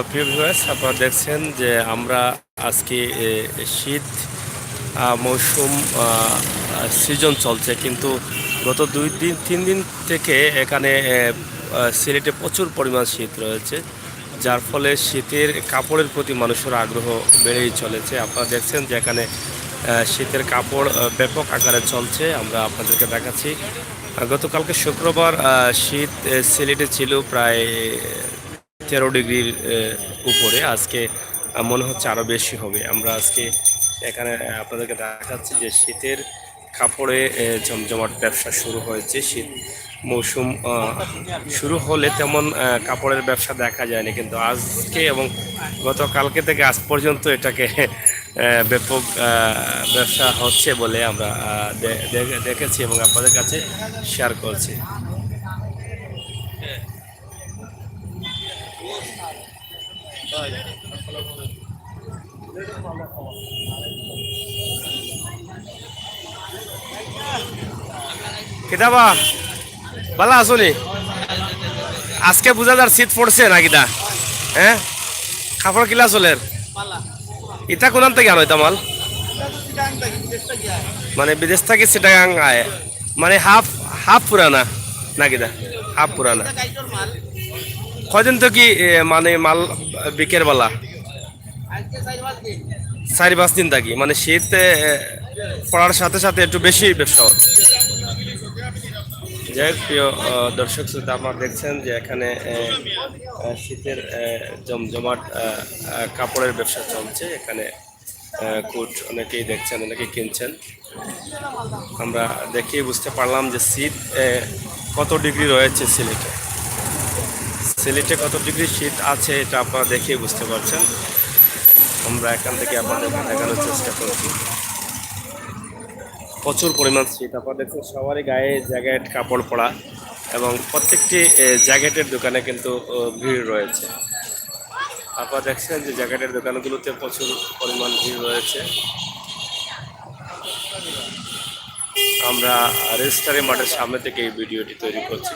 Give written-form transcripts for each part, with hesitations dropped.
প্রিয় ভিউয়ার্স, আপনারা দেখছেন যে আমরা আজকে শীত মৌসুম সিজন চলছে, কিন্তু গত 2-3 দিন থেকে এখানে সিলেটে প্রচুর পরিমাণ শীত রয়েছে, যার ফলে শীতের কাপড়ের প্রতি মানুষের আগ্রহ বেড়েই চলেছে। আপনারা দেখছেন যে এখানে শীতের কাপড় ব্যাপক আকারে চলছে। আমরা আপনাদেরকে দেখাচ্ছি, গতকালকে শুক্রবার শীত সিলেটে ছিল প্রায় 13 ডিগ্রির উপরে। আজকে মনে হচ্ছে আরও বেশি হবে। আমরা আজকে এখানে আপনাদেরকে দেখাচ্ছি যে শীতের কাপড়ে জমজমাট ব্যবসা শুরু হয়েছে। শীত মৌসুম শুরু হলে তেমন কাপড়ের ব্যবসা দেখা যায়নি, কিন্তু আজকে এবং গতকালকে থেকে আজ পর্যন্ত এটাকে ব্যাপক ব্যবসা হচ্ছে বলে আমরা দেখেছি এবং আপনাদের কাছে শেয়ার করছি। কিতাবা ভালো আসুনি, আজকে বুঝা যার শীত পড়ছে না কিতা? হ্যাঁ, কাপড় কিলা চলের ইটা কোন থেকে আনো এটা মাল? মানে বিদেশ থেকে চিটাগাং আয়, মানে হাফ হাফ পুরানা না কিতা? হাফ পুরানা। কয়দিন তো কি মানে মাল বিকের বেলা 4-5 দিন থাকি, মানে শীত পড়ার সাথে সাথে একটু বেশি ব্যবসা হচ্ছে। যাই হোক, প্রিয় দর্শক শ্রোতা, আপনারা দেখছেন যে এখানে শীতের জমজমাট কাপড়ের ব্যবসা চলছে। এখানে কোট অনেকেই দেখছেন, অনেকেই কিনছেন। আমরা দেখেই বুঝতে পারলাম যে শীত কত ডিগ্রি রয়েছে সিলেটে। সিলেটে কত ডিগ্রি শীত আছে এটা আপনারা দেখেই বুঝতে পারছেন। আমরা এখান থেকে আপনাদের দেখানোর চেষ্টা করছি। প্রচুর পরিমাণ শীত। আপনারা দেখছেন সবারই গায়ে জ্যাকেট কাপড় পরা, এবং প্রত্যেকটি জ্যাকেটের দোকানে কিন্তু ভিড় রয়েছে। আপনারা দেখছেন যে জ্যাকেটের দোকানগুলোতে প্রচুর পরিমাণ ভিড় রয়েছে। আমরা রেজিস্ট্রারি মাঠের সামনে থেকে এই ভিডিওটি তৈরি করছি।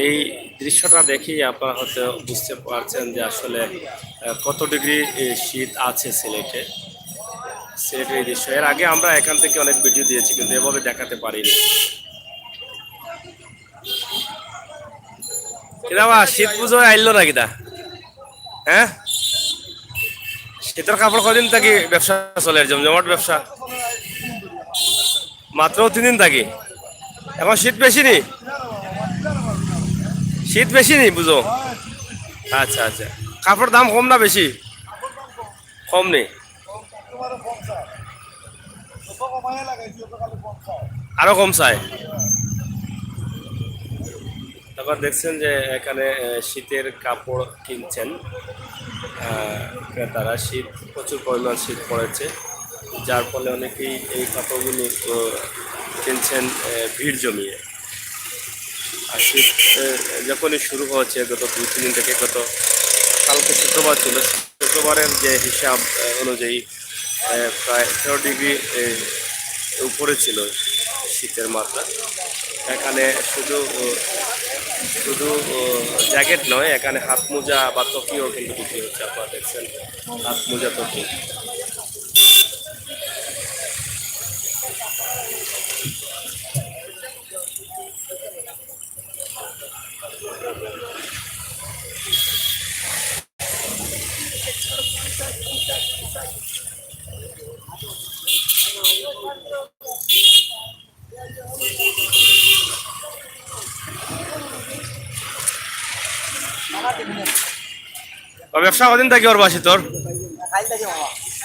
এই দৃশ্যটা দেখেই আপনারা হয়তো বুঝতে পারছেন যে আসলে কত ডিগ্রি শীত আছে সিলেটে। সিলেটের এই দৃশ্য এর আগে আমরা এখান থেকে অনেক ভিডিও দিয়েছি, কিন্তু এভাবে দেখাতে পারিনি। কিনা শীত পুজো আইলো না কিনা? হ্যাঁ, শীতের কাপড় কদিন থাকি ব্যবসা চলে, জমজমাট ব্যবসা মাত্র 3 দিন থাকি। এখন শীত বেশি নি? শীত বেশি নি বুঝো? আচ্ছা আচ্ছা, কাপড় দাম কম না বেশি? কম নেই, আরো কম চাই। তারপর দেখছেন যে এখানে শীতের কাপড় কিনছেন ক্রেতারা। শীত প্রচুর পরিমাণ শীত পড়েছে, যার ফলে অনেকেই এই কাপড়গুলো কিনছেন ভিড় জমিয়ে। আর শীত যখনই শুরু হয়েছে গত 2-3 দিন থেকে, গত কালকে শুক্রবার ছিল, শুক্রবারের যে হিসাব অনুযায়ী প্রায় 13 ডিগ্রি উপরে ছিল শীতের মাত্রা। এখানে শুধু শুধু জ্যাকেট নয়, এখানে হাত মোজা বা টকিও কিন্তু বিক্রি হচ্ছে। আপনারা দেখছেন হাত মোজা টকি। ব্যবসা কদিন থাকি ওর বাসি তোর?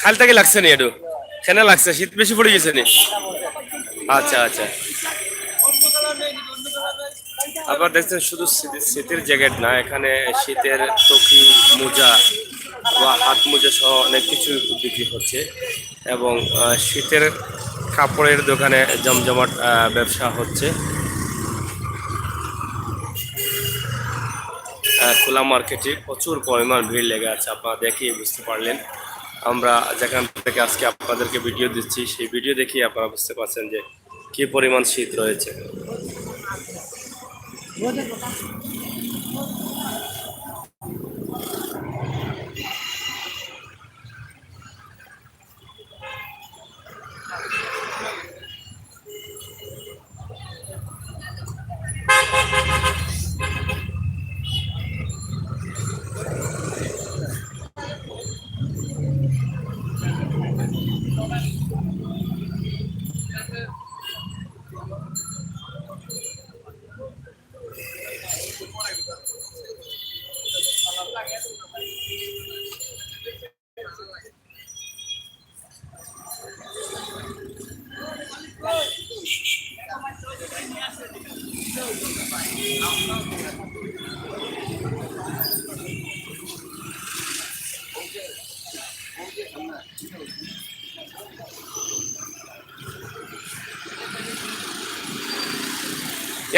খাল থেকে লাগছে নি? একটু কেনে লাগছে? শীত বেশি পড়ে গেছে নি? আচ্ছা আচ্ছা। আবার দেখছেন শুধু শীতের জ্যাকেট না, এখানে শীতের টকি, মোজা বা হাত মোজা সহ অনেক কিছু বিক্রি হচ্ছে, এবং শীতের কাপড়ের দোকানে জমজমাট ব্যবসা হচ্ছে। খোলা মার্কেটে প্রচুর পরিমাণ ভিড় লেগে আছে, আপনারা দেখেই বুঝতে পারলেন। আমরা যেখান থেকে আজকে আপনাদেরকে ভিডিও দিচ্ছি সেই ভিডিও দেখেই আপনারা বুঝতে পারছেন যে কী পরিমাণ শীত রয়েছে।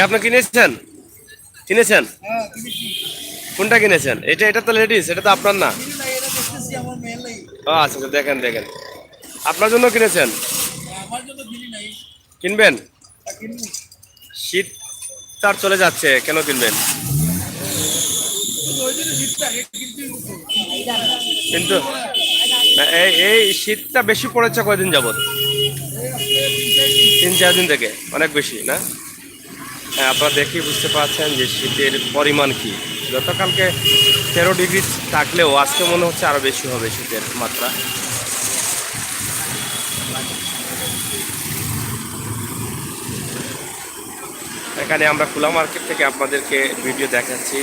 আপনি কিনেছেন? কিনেছেন? কোনটা কিনেছেন? এটা এটা তো লেডিস, এটা তো আপনার না। ও আচ্ছা আচ্ছা, দেখেন দেখেন, আপনার জন্য কিনেছেন? কিনবেন? শীত তার চলে যাচ্ছে, কেন কিনবেন? কিন্তু এই এই শীতটা বেশি পড়েছে কয়দিন যাবত? 3-4 দিন থেকে অনেক বেশি না? হ্যাঁ, আপনারা দেখেই বুঝতে পারছেন যে শীতের পরিমাণ কি। গতকালকে 13 ডিগ্রি থাকলেও আজকে মনে হচ্ছে আরো বেশি হবে শীতের মাত্রা। এখানে আমরা খোলা মার্কেট থেকে আপনাদেরকে ভিডিও দেখাচ্ছি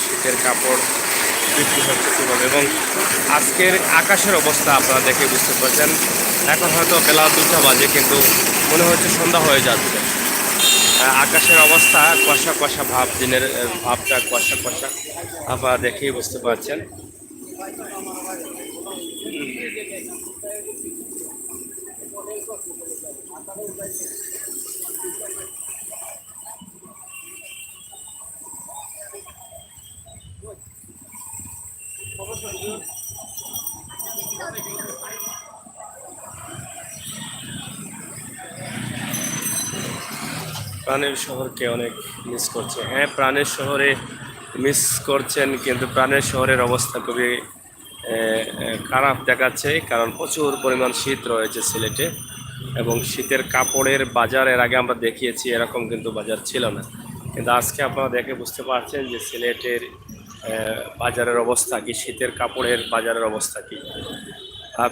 শীতের কাপড় বিক্রি হচ্ছে কীভাবে, এবং আজকের আকাশের অবস্থা আপনারা দেখে বুঝতে পারছেন। এখন হয়তো বেলা 2টা বাজে, কিন্তু মনে হচ্ছে সন্ধ্যা হয়ে যাচ্ছে। আকাশের অবস্থা কুয়াশা কুয়াশা ভাব, দিনের ভাবটা কুয়াশা কুয়াশা আপনারা দেখেই বুঝতে পারছেন। প্রাণের শহরকে অনেক মিস করছে। হ্যাঁ, প্রাণের শহরে মিস করছেন, কিন্তু প্রাণের শহরের অবস্থা খুবই খারাপ দেখাচ্ছে, কারণ প্রচুর পরিমাণ শীত রয়েছে সিলেটে, এবং শীতের কাপড়ের বাজার এর আগে আমরা দেখিয়েছি, এরকম কিন্তু বাজার ছিল না। কিন্তু আজকে আপনারা দেখে বুঝতে পারছেন যে সিলেটের বাজারের অবস্থা কি, শীতের কাপড়ের বাজারের অবস্থা কি।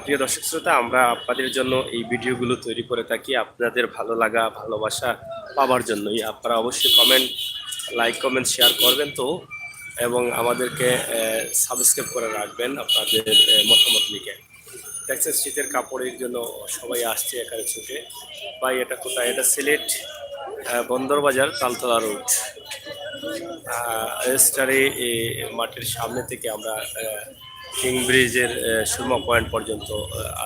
প্রিয় দর্শক শ্রোতা, আমরা আপনাদের জন্য এই ভিডিওগুলো তৈরি করে থাকি আপনাদের ভালো লাগা ভালোবাসা পাওয়ার জন্যই। আপনারা অবশ্যই লাইক কমেন্ট শেয়ার করবেন তো, এবং আমাদেরকে সাবস্ক্রাইব করে রাখবেন আপনাদের মতামত লিখে। দেখছেন শীতের কাপড়ের জন্য সবাই আসছে এখানে ছুটে। ভাই এটা কোথায়? এটা সিলেট বন্দর বাজার, তালতলা রোড, রেজিস্ট্রারি মাঠের সামনে থেকে আমরা কিং ব্রিজের সুরমা পয়েন্ট পর্যন্ত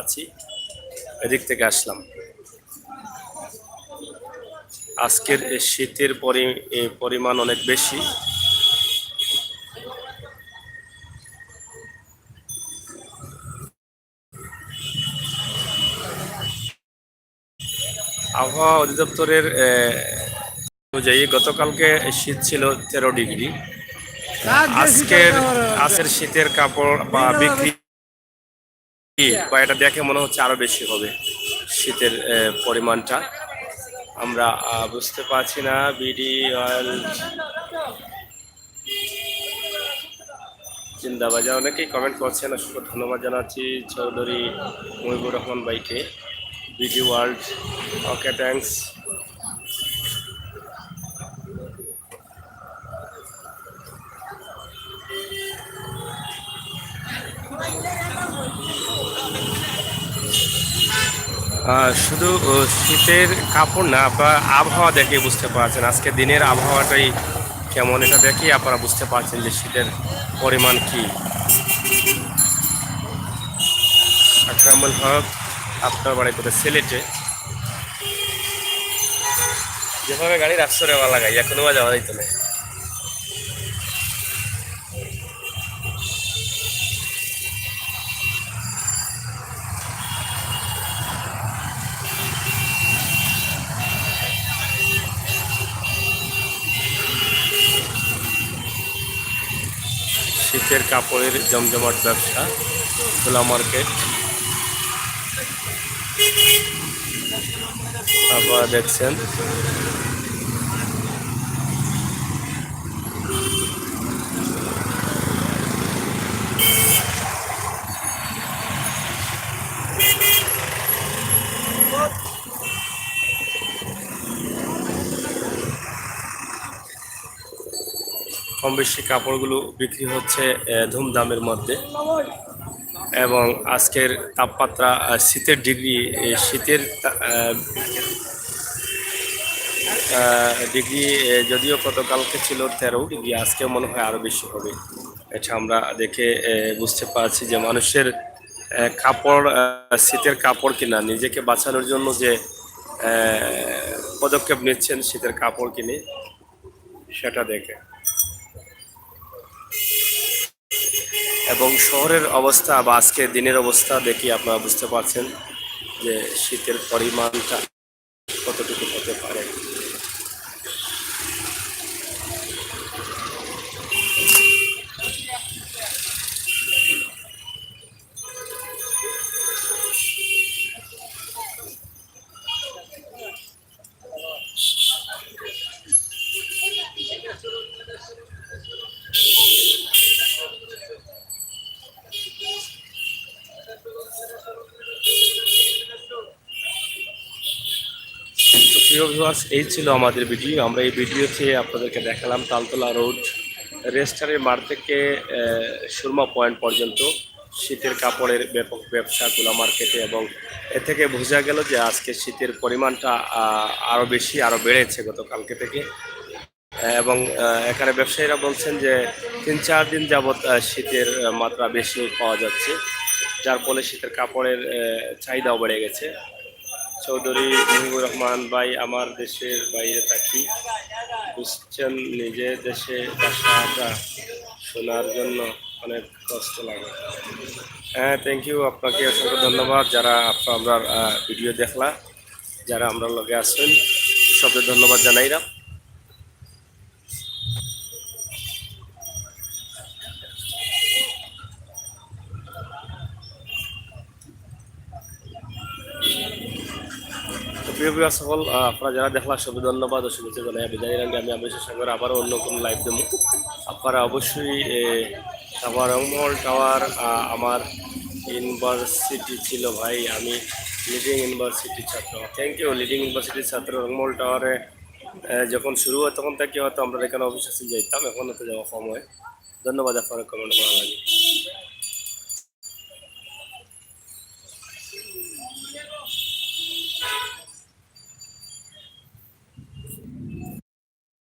আছি, এদিক থেকে আসলাম। আজকের শীতের পরিমাণ অনেক বেশি। আবহাওয়া অধিদপ্তরের অনুযায়ী গতকালকে শীত ছিল 13 ডিগ্রি। আজকের শীতের কাপড় বা বিক্রি বা এটা দেখে মনে হচ্ছে আরো বেশি হবে শীতের পরিমাণটা। আমরা বুঝতে পারছি না। বিডি অয়েল জিন্দাবাদ, অনেকেই কমেন্ট করছেন, অসংখ্য ধন্যবাদ জানাচ্ছি চৌধুরী মহিবুর রহমান ভাইকে। BD world, okay thanks. শুধু শীতের কাপড় না, আপনারা আবহাওয়া দেখে বুঝতে পারছেন আজকে দিনের আবহাওয়াটাই কেমন, এটা দেখেই আপনারা বুঝতে পারছেন যে শীতের পরিমাণ কি। আকরামুল হক, আপনার বাড়ি করে সিলেটে। যেভাবে গাড়ি রাখছো রে লাগাই এখনো যাওয়া যাইতো না। শীতের কাপড়ের জমজমাট ব্যবসা খোলা মার্কেট। আপনারা দেখছেন কম বেশি কাপড়গুলো বিক্রি হচ্ছে ধুমধামের মধ্যে। এবং আজকের তাপমাত্রা শীতের ডিগ্রি শীতের ডিগ্রি যদিও গতকালকে ছিল 13 ডিগ্রি, আজকে মনে হয় আরো বেশি হবে। এটা আমরা দেখে বুঝতে পারছি যে মানুষের কাপড় শীতের কাপড় কিনা নিজেকে বাঁচানোর জন্য যে পদক্ষেপ নিচ্ছেন শীতের কাপড় কিনে সেটা দেখে। এবং শহরের অবস্থা বা আজকে দিনের অবস্থা দেখি আপনারা বুঝতে পারছেন যে শীতের পরিমাণটা কতটুকু হতে পারে। তো প্রিয় ভিউয়ার্স, এই ছিল আমাদের ভিডিও। আমরা এই ভিডিওতে আপনাদেরকে দেখালাম তালতলা রোড রেস্টারের মাঠ থেকে সুরমা পয়েন্ট পর্যন্ত শীতের কাপড়ের ব্যাপক ব্যবসা খোলা মার্কেটে। এবং এ থেকে বোঝা গেল যে আজকে শীতের পরিমাণটা আরও বেশি আরও বেড়েছে গতকালকে থেকে। এবং এখানে ব্যবসায়ীরা বলছেন যে 3-4 দিন যাবৎ শীতের মাত্রা বেশি পাওয়া যাচ্ছে, যার ফলে শীতের কাপড়ের চাহিদাও বেড়ে গেছে। চৌধুরী মুহিবুর রহমান ভাই, আমার দেশের বাইরে থাকি, বুঝছেন নিজে দেশে ভাষাটা শোনার জন্য অনেক কষ্ট লাগে। হ্যাঁ, থ্যাংক ইউ, আপনাকে অসংখ্য ধন্যবাদ যারা আমরা ভিডিও দেখলা, যারা আমরা লগে আসছেন সবদের ধন্যবাদ জানাইলাম। তো প্রিয় প্রিয় সকল আপনারা যারা দেখলা সবই ধন্যবাদ ও শুভেচ্ছা জানাই বিদায় রাখি। আমি আবেশের সঙ্গে আবারও অন্য কোনো লাইভ দেবো। আপনারা অবশ্যই আমার রংমহল টাওয়ার আমার ইউনিভার্সিটি ছিল ভাই, আমি লিডিং ইউনিভার্সিটির ছাত্র। থ্যাংক ইউ, লিডিং ইউনিভার্সিটির ছাত্র। রংমহল টাওয়ারে যখন শুরু হয় তখন থেকে হয়তো আমরা এখানে অফিস আসতে যাইতাম, এখন হয়তো যাওয়া কম হয়। ধন্যবাদ, আপনারা কমেন্ট করা লাগে।